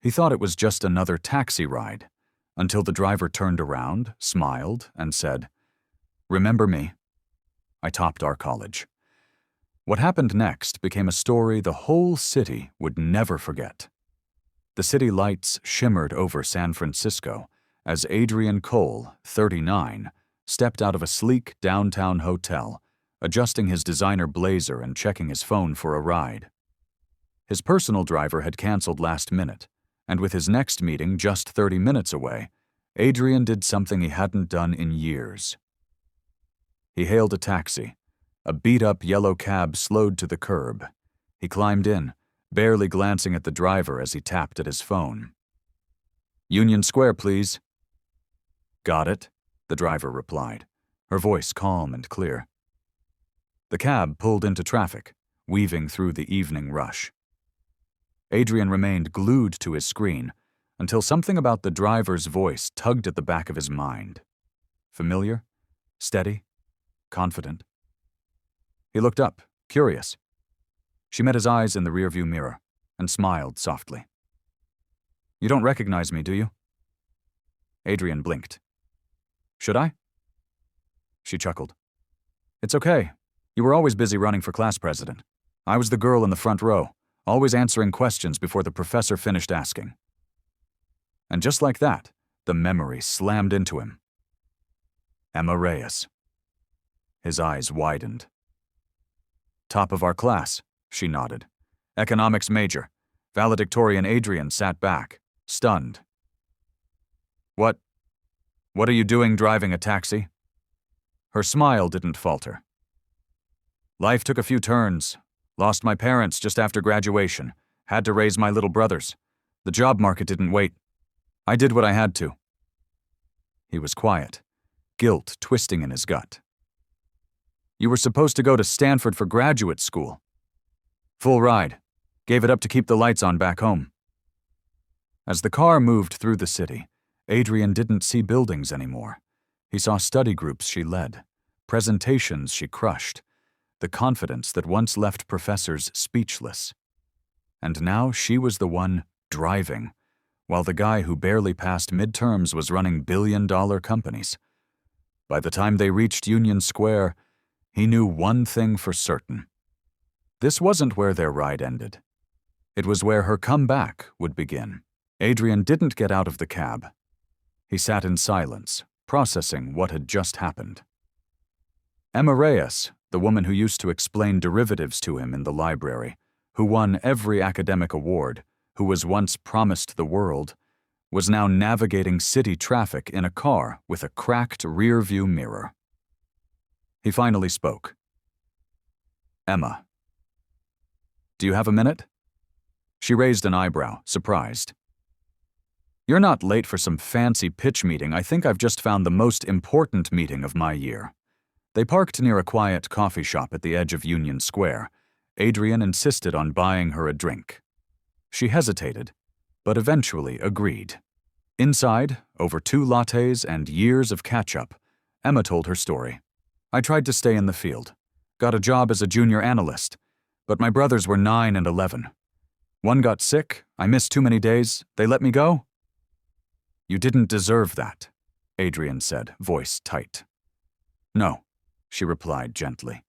He thought it was just another taxi ride, until the driver turned around, smiled, and said, "Remember me? I topped our college." What happened next became a story the whole city would never forget. The city lights shimmered over San Francisco as Adrian Cole, 39, stepped out of a sleek downtown hotel, adjusting his designer blazer and checking his phone for a ride. His personal driver had canceled last minute, and with his next meeting just 30 minutes away, Adrian did something he hadn't done in years. He hailed a taxi. A beat-up yellow cab slowed to the curb. He climbed in, barely glancing at the driver as he tapped at his phone. "Union Square, please." "Got it," the driver replied, her voice calm and clear. The cab pulled into traffic, weaving through the evening rush. Adrian remained glued to his screen until something about the driver's voice tugged at the back of his mind. Familiar, steady, confident. He looked up, curious. She met his eyes in the rearview mirror and smiled softly. "You don't recognize me, do you?" Adrian blinked. "Should I?" She chuckled. "It's okay. You were always busy running for class president. I was the girl in the front row, always answering questions before the professor finished asking." And just like that, the memory slammed into him. Emma Reyes. His eyes widened. "Top of our class," she nodded. "Economics major." Valedictorian Adrian sat back, stunned. What are you doing driving a taxi?" Her smile didn't falter. "Life took a few turns. Lost my parents just after graduation. Had to raise my little brothers. The job market didn't wait. I did what I had to." He was quiet, guilt twisting in his gut. "You were supposed to go to Stanford for graduate school." "Full ride. Gave it up to keep the lights on back home." As the car moved through the city, Adrian didn't see buildings anymore. He saw study groups she led, presentations she crushed, the confidence that once left professors speechless. And now she was the one driving, while the guy who barely passed midterms was running billion-dollar companies. By the time they reached Union Square, he knew one thing for certain. This wasn't where their ride ended. It was where her comeback would begin. Adrian didn't get out of the cab. He sat in silence, processing what had just happened. Emma Reyes, the woman who used to explain derivatives to him in the library, who won every academic award, who was once promised the world, was now navigating city traffic in a car with a cracked rear-view mirror. He finally spoke. "Emma, do you have a minute?" She raised an eyebrow, surprised. "You're not late for some fancy pitch meeting. I think I've just found the most important meeting of my year." They parked near a quiet coffee shop at the edge of Union Square. Adrian insisted on buying her a drink. She hesitated, but eventually agreed. Inside, over 2 lattes and years of catch-up, Emma told her story. "I tried to stay in the field. Got a job as a junior analyst, but my brothers were 9 and 11. One got sick, I missed too many days, they let me go." "You didn't deserve that," Adrian said, voice tight. "No," she replied gently.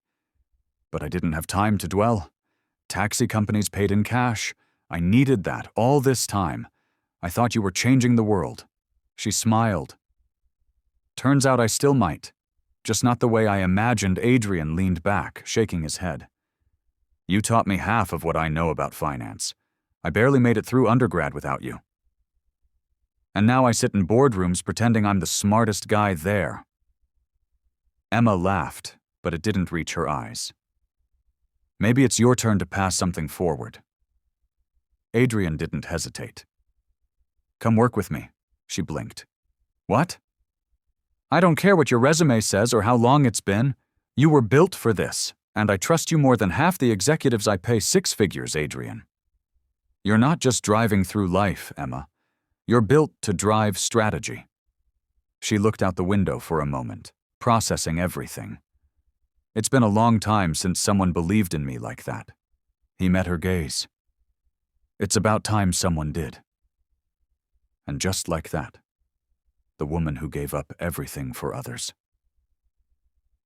"But I didn't have time to dwell. Taxi companies paid in cash. I needed that all this time. I thought you were changing the world." She smiled. "Turns out I still might. Just not the way I imagined." Adrian leaned back, shaking his head. "You taught me half of what I know about finance. I barely made it through undergrad without you. And now I sit in boardrooms pretending I'm the smartest guy there." Emma laughed, but it didn't reach her eyes. "Maybe it's your turn to pass something forward." Adrian didn't hesitate. "Come work with me," she blinked. "What?" "I don't care what your resume says or how long it's been. You were built for this, and I trust you more than half the executives I pay 6 figures, Adrian. You're not just driving through life, Emma. You're built to drive strategy." She looked out the window for a moment, processing everything. "It's been a long time since someone believed in me like that." He met her gaze. "It's about time someone did." And just like that, the woman who gave up everything for others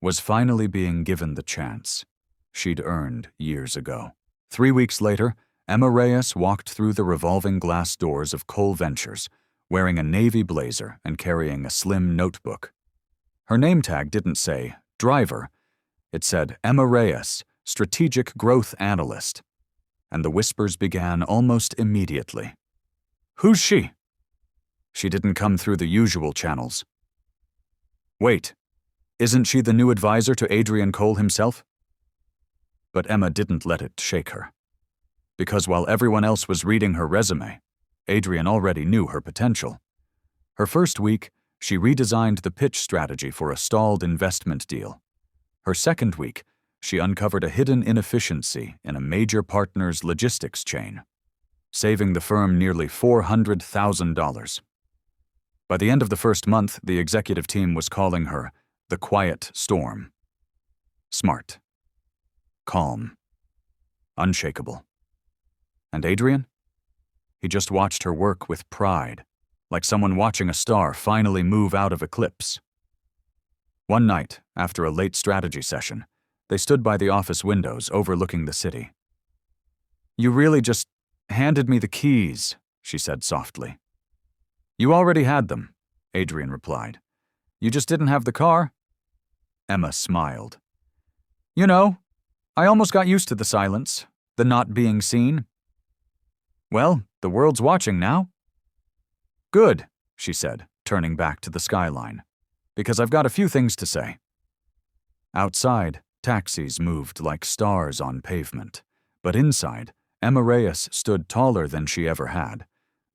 was finally being given the chance she'd earned years ago. 3 weeks later, Emma Reyes walked through the revolving glass doors of Cole Ventures, wearing a navy blazer and carrying a slim notebook. Her name tag didn't say driver. It said Emma Reyes, strategic growth analyst. And the whispers began almost immediately. Who's she? She didn't come through the usual channels. Wait, isn't she the new advisor to Adrian Cole himself? But Emma didn't let it shake her. Because while everyone else was reading her resume, Adrian already knew her potential. Her first week, she redesigned the pitch strategy for a stalled investment deal. Her second week, she uncovered a hidden inefficiency in a major partner's logistics chain, saving the firm nearly $400,000. By the end of the first month, the executive team was calling her the quiet storm. Smart. Calm. Unshakable. And Adrian? He just watched her work with pride, like someone watching a star finally move out of eclipse. One night, after a late strategy session, they stood by the office windows overlooking the city. You really just handed me the keys, she said softly. You already had them, Adrian replied. You just didn't have the car? Emma smiled. You know, I almost got used to the silence, the not being seen. Well, the world's watching now. Good, she said, turning back to the skyline, because I've got a few things to say. Outside, taxis moved like stars on pavement, but inside, Emma Reyes stood taller than she ever had,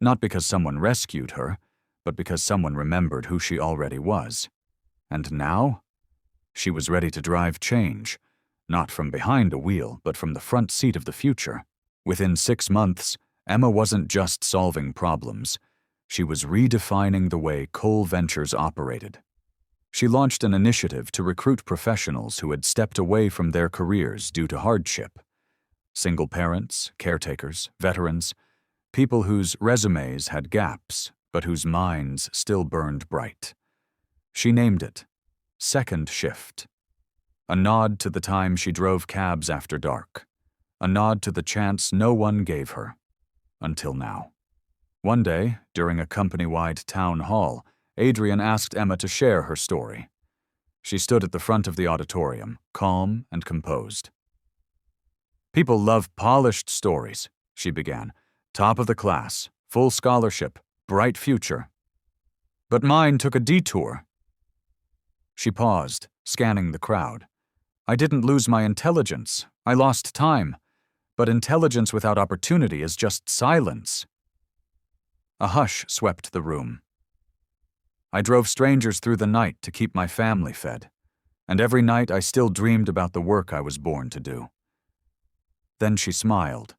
not because someone rescued her, but because someone remembered who she already was. And now, she was ready to drive change, not from behind a wheel, but from the front seat of the future. Within 6 months, Emma wasn't just solving problems. She was redefining the way Cole Ventures operated. She launched an initiative to recruit professionals who had stepped away from their careers due to hardship. Single parents, caretakers, veterans, people whose resumes had gaps, but whose minds still burned bright. She named it Second Shift. A nod to the time she drove cabs after dark. A nod to the chance no one gave her. Until now. One day, during a company-wide town hall, Adrian asked Emma to share her story. She stood at the front of the auditorium, calm and composed. People love polished stories, she began. Top of the class, full scholarship, bright future. But mine took a detour. She paused, scanning the crowd. I didn't lose my intelligence. I lost time. But intelligence without opportunity is just silence. A hush swept the room. I drove strangers through the night to keep my family fed, and every night I still dreamed about the work I was born to do. Then she smiled.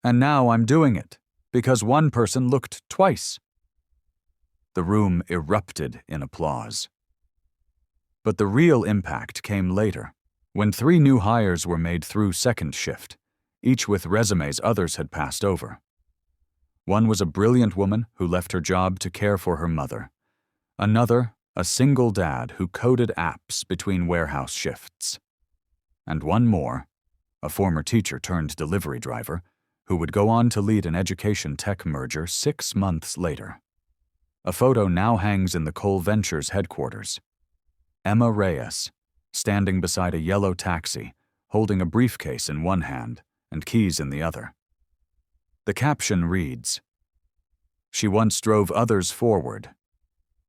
And now I'm doing it, because one person looked twice. The room erupted in applause. But the real impact came later, when 3 new hires were made through Second Shift, each with resumes others had passed over. One was a brilliant woman who left her job to care for her mother. Another, a single dad who coded apps between warehouse shifts. And one more, a former teacher turned delivery driver, who would go on to lead an education tech merger 6 months later. A photo now hangs in the Cole Ventures headquarters. Emma Reyes, standing beside a yellow taxi, holding a briefcase in one hand and keys in the other. The caption reads, She once drove others forward.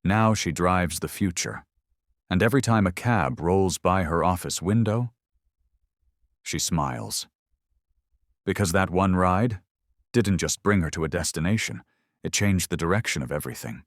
Now she drives the future. And every time a cab rolls by her office window, she smiles. Because that one ride didn't just bring her to a destination, it changed the direction of everything.